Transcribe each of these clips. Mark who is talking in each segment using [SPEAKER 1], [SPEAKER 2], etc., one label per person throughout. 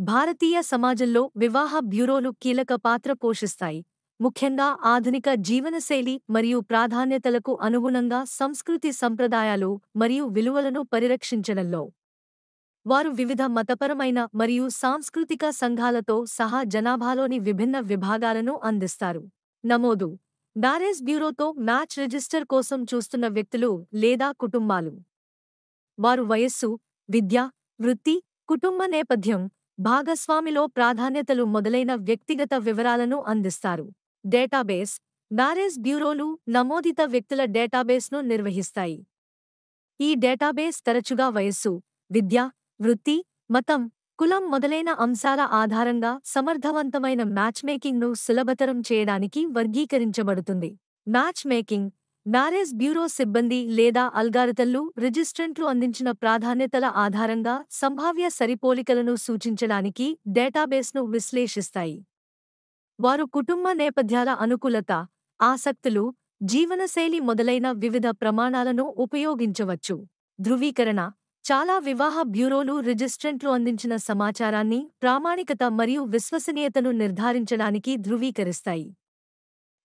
[SPEAKER 1] భారతీయ సమాజంలో వివాహ బ్యూరోలు కీలక పాత్ర పోషిస్తాయి, ముఖ్యంగా ఆధునిక జీవనశైలి మరియు ప్రాధాన్యతలకు అనుగుణంగా సంస్కృతి సంప్రదాయాలు మరియు విలువలను పరిరక్షించడంలో. వారు వివిధ మతపరమైన మరియు సాంస్కృతిక సంఘాలతో సహా జనాభాలోని విభిన్న విభాగాలను అందిస్తారు. నమోదు: మ్యారేజ్ బ్యూరోతో మ్యాచ్ రిజిస్టర్ కోసం చూస్తున్న వ్యక్తులు లేదా కుటుంబాలు. వారు వయస్సు, విద్య, వృత్తి, కుటుంబ నేపథ్యం, భాగస్వామిలో ప్రాధాన్యతలు మొదలైన వ్యక్తిగత వివరాలను అందిస్తారు. డేటాబేస్: మ్యారేజ్ బ్యూరోలు నమోదిత వ్యక్తుల డేటాబేస్ను నిర్వహిస్తాయి. ఈ డేటాబేస్ తరచుగా వయస్సు, విద్య, వృత్తి, మతం, కులం మొదలైన అంశాల ఆధారంగా సమర్థవంతమైన మ్యాచ్మేకింగ్ను సులభతరం చేయడానికి వర్గీకరించబడుతుంది. మ్యాచ్ మేకింగ్: మ్యారేజ్ బ్యూరో సిబ్బంది లేదా అల్గారిథంలు రిజిస్ట్రెంట్లు అందించిన ప్రాధాన్యతల ఆధారంగా సంభావ్య సరిపోలికలను సూచించడానికి డేటాబేస్ను విశ్లేషిస్తాయి. వారు కుటుంబ నేపథ్యాల అనుకూలత, ఆసక్తులు, జీవనశైలి మొదలైన వివిధ ప్రమాణాలను ఉపయోగించవచ్చు. ధృవీకరణ: చాలా వివాహ బ్యూరోలు రిజిస్ట్రెంట్లు అందించిన సమాచారాన్ని ప్రామాణికత మరియు విశ్వసనీయతను నిర్ధారించడానికి ధృవీకరిస్తాయి.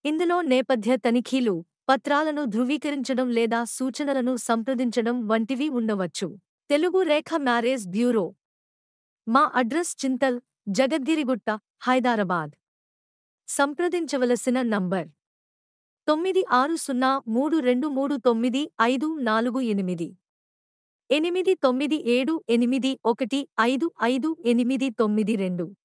[SPEAKER 1] ఇందులో నేపథ్య తనిఖీలు, పత్రాలను ధృవీకరించడం లేదా సూచనలను సంప్రదించడం వంటివి ఉండవచ్చు. తెలుగు రేఖ మ్యారేజ్ బ్యూరో. మా అడ్రస్: చింతల్, జగద్గిరిగుట్ట, హైదరాబాద్. సంప్రదించవలసిన నంబర్: 9603239548 897815558992.